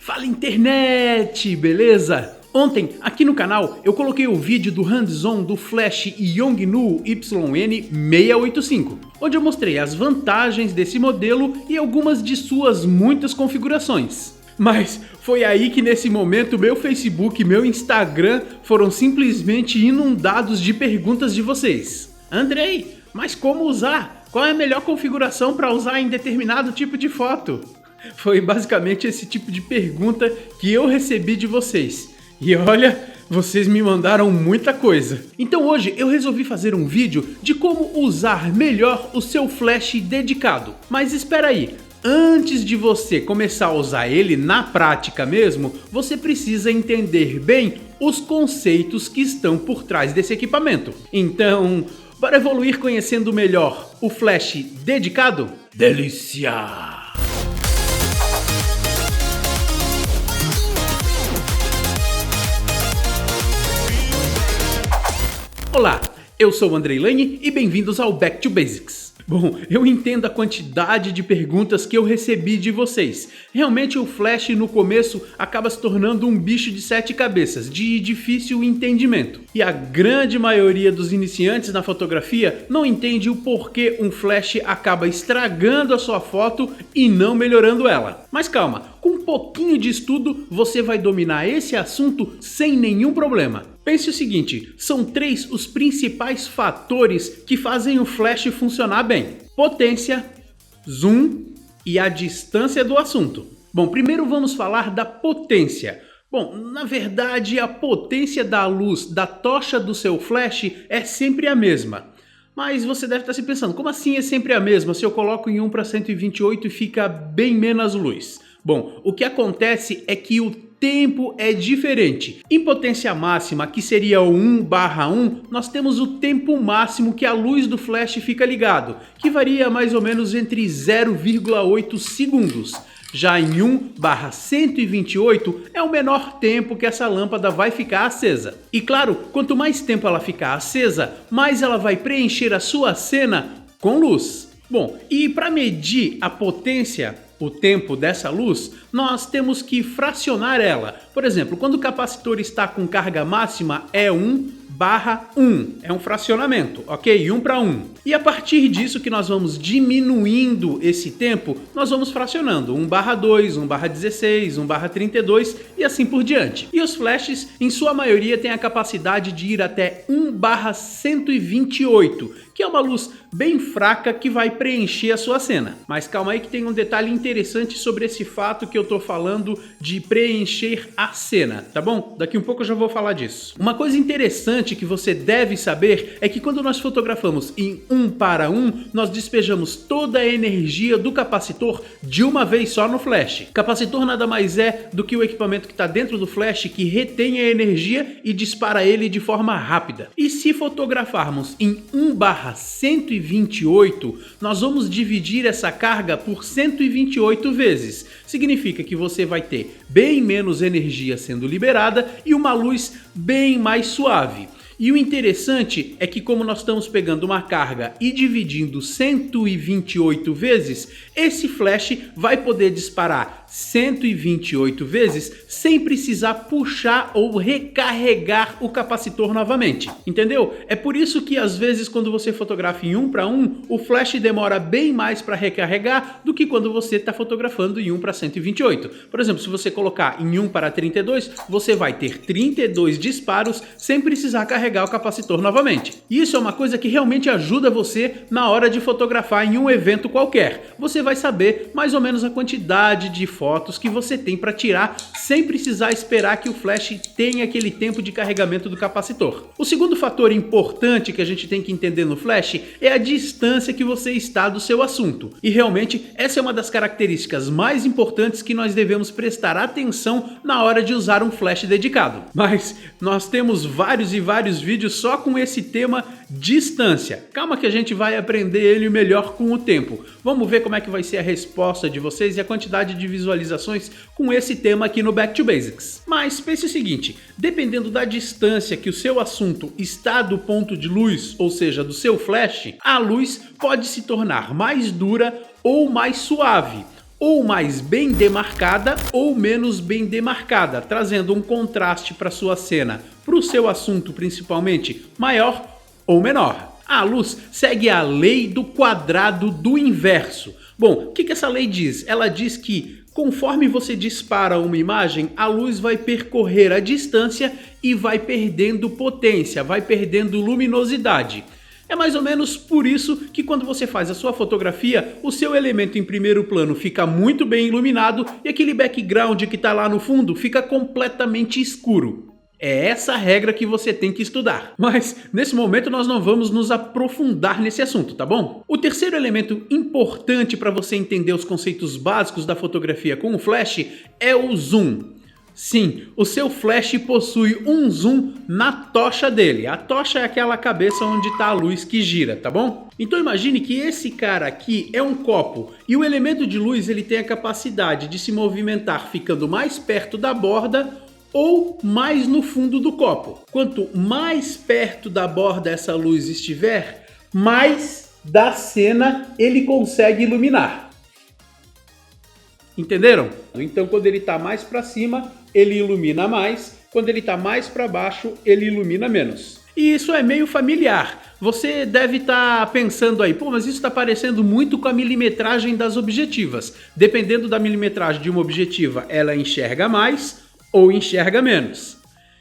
Fala internet, beleza? Ontem, aqui no canal, eu coloquei o vídeo do hands-on do Flash Yongnuo YN685, onde eu mostrei as vantagens desse modelo e algumas de suas muitas configurações. Mas foi aí que nesse momento meu Facebook e meu Instagram foram simplesmente inundados de perguntas de vocês. Andrei, mas como usar? Qual é a melhor configuração para usar em determinado tipo de foto? Foi basicamente esse tipo de pergunta que eu recebi de vocês. E olha, vocês me mandaram muita coisa. Então hoje eu resolvi fazer um vídeo de como usar melhor o seu flash dedicado. Mas espera aí, antes de você começar a usar ele na prática mesmo, você precisa entender bem os conceitos que estão por trás desse equipamento. Então, bora evoluir conhecendo melhor o flash dedicado? Delícia! Olá, eu sou o Andrei Lane e bem-vindos ao Back to Basics. Bom, eu entendo a quantidade de perguntas que eu recebi de vocês. Realmente o Flash no começo acaba se tornando um bicho de 7 cabeças, de difícil entendimento. E a grande maioria dos iniciantes na fotografia não entende o porquê um Flash acaba estragando a sua foto e não melhorando ela. Mas calma, com um pouquinho de estudo você vai dominar esse assunto sem nenhum problema. Pense o seguinte, são 3 os principais fatores que fazem o flash funcionar bem: potência, zoom e a distância do assunto. Bom, primeiro vamos falar da potência. Bom, na verdade a potência da luz da tocha do seu flash é sempre a mesma. Mas você deve estar se pensando, como assim é sempre a mesma se eu coloco em 1:128 e fica bem menos luz? Bom, o que acontece é que o tempo é diferente. Em potência máxima, que seria o 1/1, nós temos o tempo máximo que a luz do flash fica ligado, que varia mais ou menos entre 0,8 segundos. Já em 1/128 é o menor tempo que essa lâmpada vai ficar acesa. E claro, quanto mais tempo ela ficar acesa, mais ela vai preencher a sua cena com luz. Bom, e para medir a potência, o tempo dessa luz, nós temos que fracionar ela. Por exemplo, quando o capacitor está com carga máxima é 1/1, é um fracionamento, ok? 1:1. E a partir disso que nós vamos diminuindo esse tempo, nós vamos fracionando 1/2, 1/16, 1/32 e assim por diante. E os flashes, em sua maioria, têm a capacidade de ir até 1/128, que é uma luz bem fraca que vai preencher a sua cena. Mas calma aí que tem um detalhe interessante sobre esse fato que eu tô falando de preencher a cena, tá bom? Daqui um pouco eu já vou falar disso. Uma coisa interessante que você deve saber é que quando nós fotografamos em 1:1, nós despejamos toda a energia do capacitor de uma vez só no flash. Capacitor nada mais é do que o equipamento que está dentro do flash que retém a energia e dispara ele de forma rápida. E se fotografarmos em 1/128, nós vamos dividir essa carga por 128 vezes. Significa que você vai ter bem menos energia sendo liberada e uma luz bem mais suave. E o interessante é que como nós estamos pegando uma carga e dividindo 128 vezes, esse flash vai poder disparar 128 vezes sem precisar puxar ou recarregar o capacitor novamente, entendeu? É por isso que às vezes quando você fotografa em 1:1, o flash demora bem mais para recarregar do que quando você está fotografando em 1/128. Por exemplo, se você colocar em 1/32, você vai ter 32 disparos sem precisar carregar o capacitor novamente. Isso é uma coisa que realmente ajuda você na hora de fotografar em um evento qualquer. Você vai saber mais ou menos a quantidade de fotos que você tem para tirar sem precisar esperar que o flash tenha aquele tempo de carregamento do capacitor. O segundo fator importante que a gente tem que entender no flash é a distância que você está do seu assunto. E realmente essa é uma das características mais importantes que nós devemos prestar atenção na hora de usar um flash dedicado. Mas nós temos vários vídeos só com esse tema distância. Calma que a gente vai aprender ele melhor com o tempo. Vamos ver como é que vai ser a resposta de vocês e a quantidade de visualizações com esse tema aqui no Back to Basics. Mas pense o seguinte, dependendo da distância que o seu assunto está do ponto de luz, ou seja, do seu flash, a luz pode se tornar mais dura ou mais suave. ou mais bem demarcada ou menos bem demarcada, trazendo um contraste para sua cena, para o seu assunto principalmente, maior ou menor. A luz segue a lei do quadrado do inverso. Bom, o que essa lei diz? Ela diz que conforme você dispara uma imagem, a luz vai percorrer a distância e vai perdendo potência, vai perdendo luminosidade. É mais ou menos por isso que quando você faz a sua fotografia, o seu elemento em primeiro plano fica muito bem iluminado e aquele background que está lá no fundo fica completamente escuro. É essa a regra que você tem que estudar. Mas nesse momento nós não vamos nos aprofundar nesse assunto, tá bom? O terceiro elemento importante para você entender os conceitos básicos da fotografia com o flash é o zoom. Sim, o seu flash possui um zoom na tocha dele. A tocha é aquela cabeça onde está a luz que gira, tá bom? Então imagine que esse cara aqui é um copo e o elemento de luz ele tem a capacidade de se movimentar ficando mais perto da borda ou mais no fundo do copo. Quanto mais perto da borda essa luz estiver, mais da cena ele consegue iluminar. Entenderam? Então quando ele está mais para cima, ele ilumina mais. Quando ele está mais para baixo, ele ilumina menos. E isso é meio familiar. Você deve estar pensando aí, pô, mas isso está parecendo muito com a milimetragem das objetivas. Dependendo da milimetragem de uma objetiva, ela enxerga mais ou enxerga menos.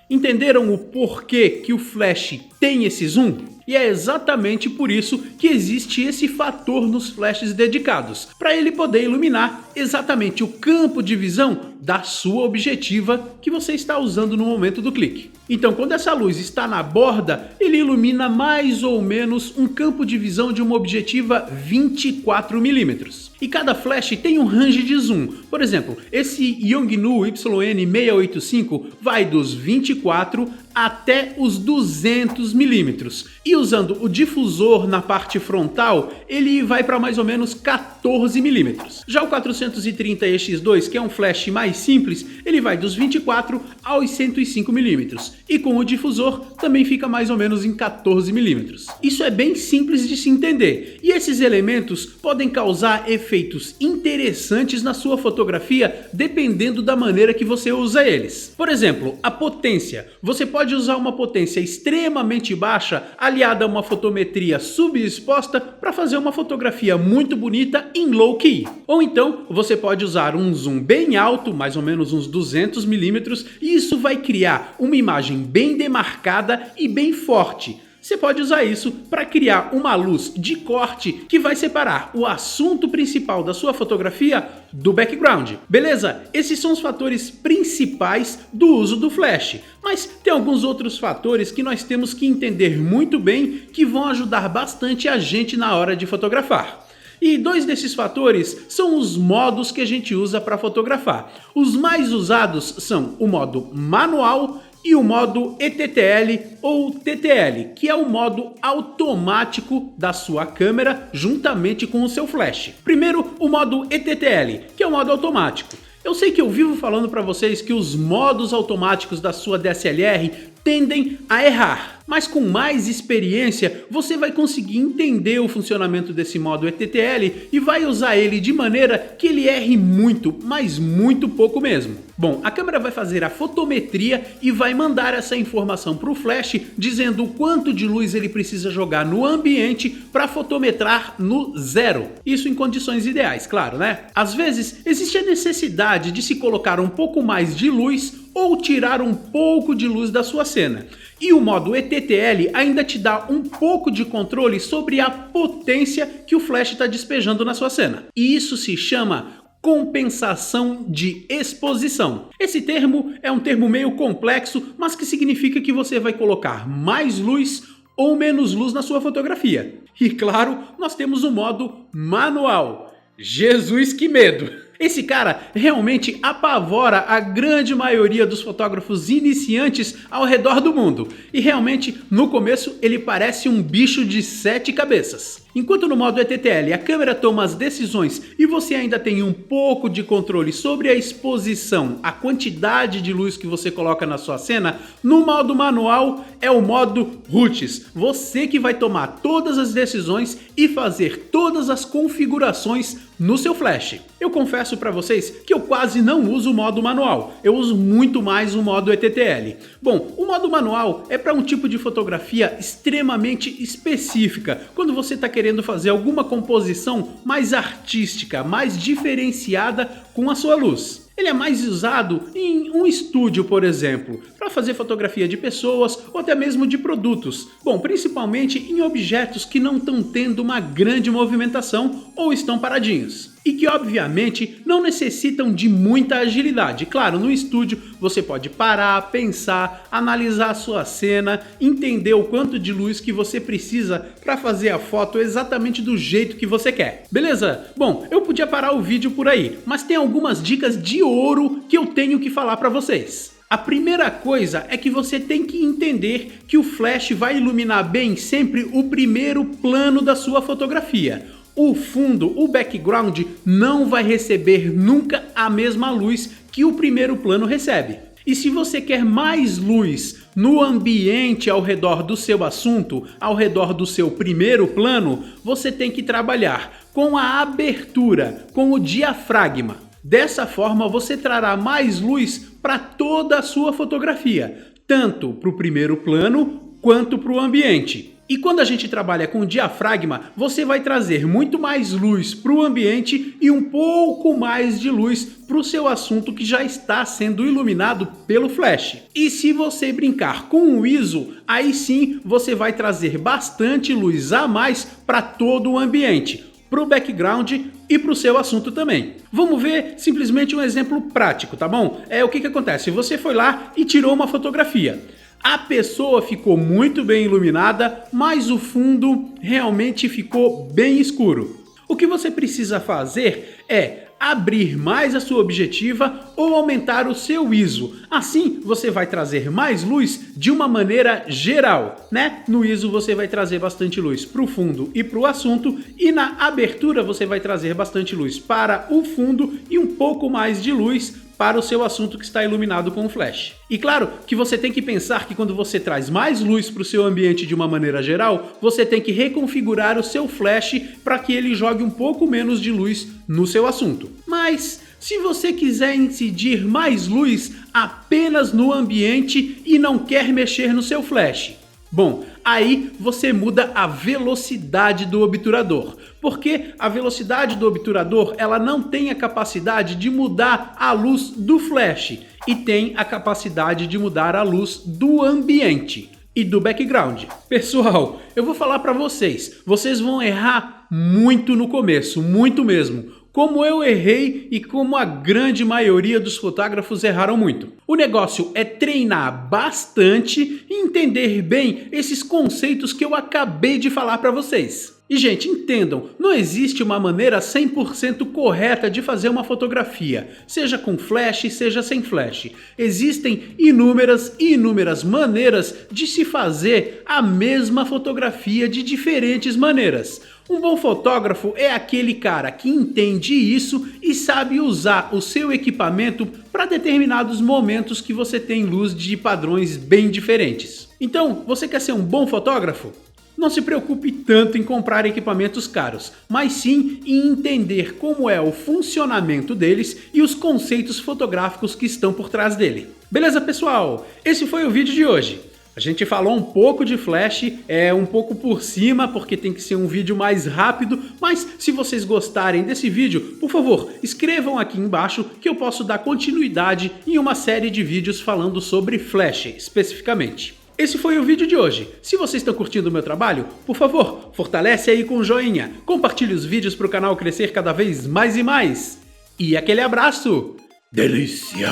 Entenderam o porquê que o flash tem esse zoom? E é exatamente por isso que existe esse fator nos flashes dedicados, para ele poder iluminar exatamente o campo de visão da sua objetiva que você está usando no momento do clique. Então, quando essa luz está na borda, ele ilumina mais ou menos um campo de visão de uma objetiva 24mm. E cada flash tem um range de zoom. Por exemplo, esse Yongnuo YN685 vai dos 24 até os 200mm. E usando o difusor na parte frontal, ele vai para mais ou menos 14mm. Já o 430EX2, que é um flash mais simples, ele vai dos 24 aos 105mm. E com o difusor também fica mais ou menos em 14mm. Isso é bem simples de se entender. E esses elementos podem causar efeitos interessantes na sua fotografia, dependendo da maneira que você usa eles. Por exemplo, a potência. Você pode usar uma potência extremamente baixa, aliada a uma fotometria subexposta, para fazer uma fotografia muito bonita em low key. Ou então, você pode usar um zoom bem alto, mais ou menos uns 200mm, e isso vai criar uma imagem bem demarcada e bem forte. Você pode usar isso para criar uma luz de corte que vai separar o assunto principal da sua fotografia do background. Beleza? Esses são os fatores principais do uso do flash. Mas tem alguns outros fatores que nós temos que entender muito bem que vão ajudar bastante a gente na hora de fotografar. E dois desses fatores são os modos que a gente usa para fotografar. Os mais usados são o modo manual e o modo ETTL ou TTL, que é o modo automático da sua câmera juntamente com o seu flash. Primeiro, o modo ETTL, que é o modo automático. Eu sei que eu vivo falando para vocês que os modos automáticos da sua DSLR tendem a errar, mas com mais experiência você vai conseguir entender o funcionamento desse modo ETTL e vai usar ele de maneira que ele erre muito, mas muito pouco mesmo. Bom, a câmera vai fazer a fotometria e vai mandar essa informação para o flash dizendo o quanto de luz ele precisa jogar no ambiente para fotometrar no zero. Isso em condições ideais, claro, né? Às vezes existe a necessidade de se colocar um pouco mais de luz ou tirar um pouco de luz da sua cena. E o modo ETTL ainda te dá um pouco de controle sobre a potência que o flash está despejando na sua cena. E isso se chama compensação de exposição. Esse termo é um termo meio complexo, mas que significa que você vai colocar mais luz ou menos luz na sua fotografia. E claro, nós temos o modo manual. Jesus, que medo! Esse cara realmente apavora a grande maioria dos fotógrafos iniciantes ao redor do mundo. E realmente, no começo, ele parece um bicho de 7 cabeças. Enquanto no modo ETTL a câmera toma as decisões e você ainda tem um pouco de controle sobre a exposição, a quantidade de luz que você coloca na sua cena, no modo manual é o modo roots. Você que vai tomar todas as decisões e fazer todas as configurações no seu flash. Eu confesso para vocês que eu quase não uso o modo manual, eu uso muito mais o modo ETTL. Bom, o modo manual é para um tipo de fotografia extremamente específica, quando você está querendo fazer alguma composição mais artística, mais diferenciada com a sua luz. Ele é mais usado em um estúdio, por exemplo, para fazer fotografia de pessoas ou até mesmo de produtos. Bom, principalmente em objetos que não estão tendo uma grande movimentação ou estão paradinhos. E que obviamente não necessitam de muita agilidade. Claro, no estúdio você pode parar, pensar, analisar a sua cena, entender o quanto de luz que você precisa para fazer a foto exatamente do jeito que você quer. Beleza? Bom, eu podia parar o vídeo por aí, mas tem algumas dicas de ouro que eu tenho que falar para vocês. A primeira coisa é que você tem que entender que o flash vai iluminar bem sempre o primeiro plano da sua fotografia. O fundo, o background, não vai receber nunca a mesma luz que o primeiro plano recebe. E se você quer mais luz no ambiente ao redor do seu assunto, ao redor do seu primeiro plano, você tem que trabalhar com a abertura, com o diafragma. Dessa forma você trará mais luz para toda a sua fotografia, tanto para o primeiro plano quanto para o ambiente. E quando a gente trabalha com diafragma, você vai trazer muito mais luz para o ambiente e um pouco mais de luz para o seu assunto que já está sendo iluminado pelo flash. E se você brincar com o ISO, aí sim você vai trazer bastante luz a mais para todo o ambiente, para o background e para o seu assunto também. Vamos ver simplesmente um exemplo prático, tá bom? O que acontece? Você foi lá e tirou uma fotografia. A pessoa ficou muito bem iluminada, mas o fundo realmente ficou bem escuro. O que você precisa fazer é abrir mais a sua objetiva ou aumentar o seu ISO. Assim você vai trazer mais luz de uma maneira geral, né? No ISO você vai trazer bastante luz para o fundo e para o assunto, e na abertura você vai trazer bastante luz para o fundo e um pouco mais de luz para o seu assunto que está iluminado com o flash. E claro que você tem que pensar que quando você traz mais luz para o seu ambiente de uma maneira geral, você tem que reconfigurar o seu flash para que ele jogue um pouco menos de luz no seu assunto. Mas se você quiser incidir mais luz apenas no ambiente e não quer mexer no seu flash, bom, aí você muda a velocidade do obturador, porque a velocidade do obturador ela não tem a capacidade de mudar a luz do flash e tem a capacidade de mudar a luz do ambiente e do background. Pessoal, eu vou falar para vocês vão errar muito no começo, muito mesmo. Como eu errei e como a grande maioria dos fotógrafos erraram muito. O negócio é treinar bastante e entender bem esses conceitos que eu acabei de falar para vocês. E gente, entendam, não existe uma maneira 100% correta de fazer uma fotografia, seja com flash, seja sem flash. Existem inúmeras e inúmeras maneiras de se fazer a mesma fotografia de diferentes maneiras. Um bom fotógrafo é aquele cara que entende isso e sabe usar o seu equipamento para determinados momentos que você tem luz de padrões bem diferentes. Então, você quer ser um bom fotógrafo? Não se preocupe tanto em comprar equipamentos caros, mas sim em entender como é o funcionamento deles e os conceitos fotográficos que estão por trás dele. Beleza, pessoal? Esse foi o vídeo de hoje. A gente falou um pouco de flash, um pouco por cima, porque tem que ser um vídeo mais rápido, mas se vocês gostarem desse vídeo, por favor, escrevam aqui embaixo que eu posso dar continuidade em uma série de vídeos falando sobre flash, especificamente. Esse foi o vídeo de hoje. Se vocês estão curtindo o meu trabalho, por favor, fortalece aí com um joinha, compartilhe os vídeos para o canal crescer cada vez mais e mais. E aquele abraço! Delícia!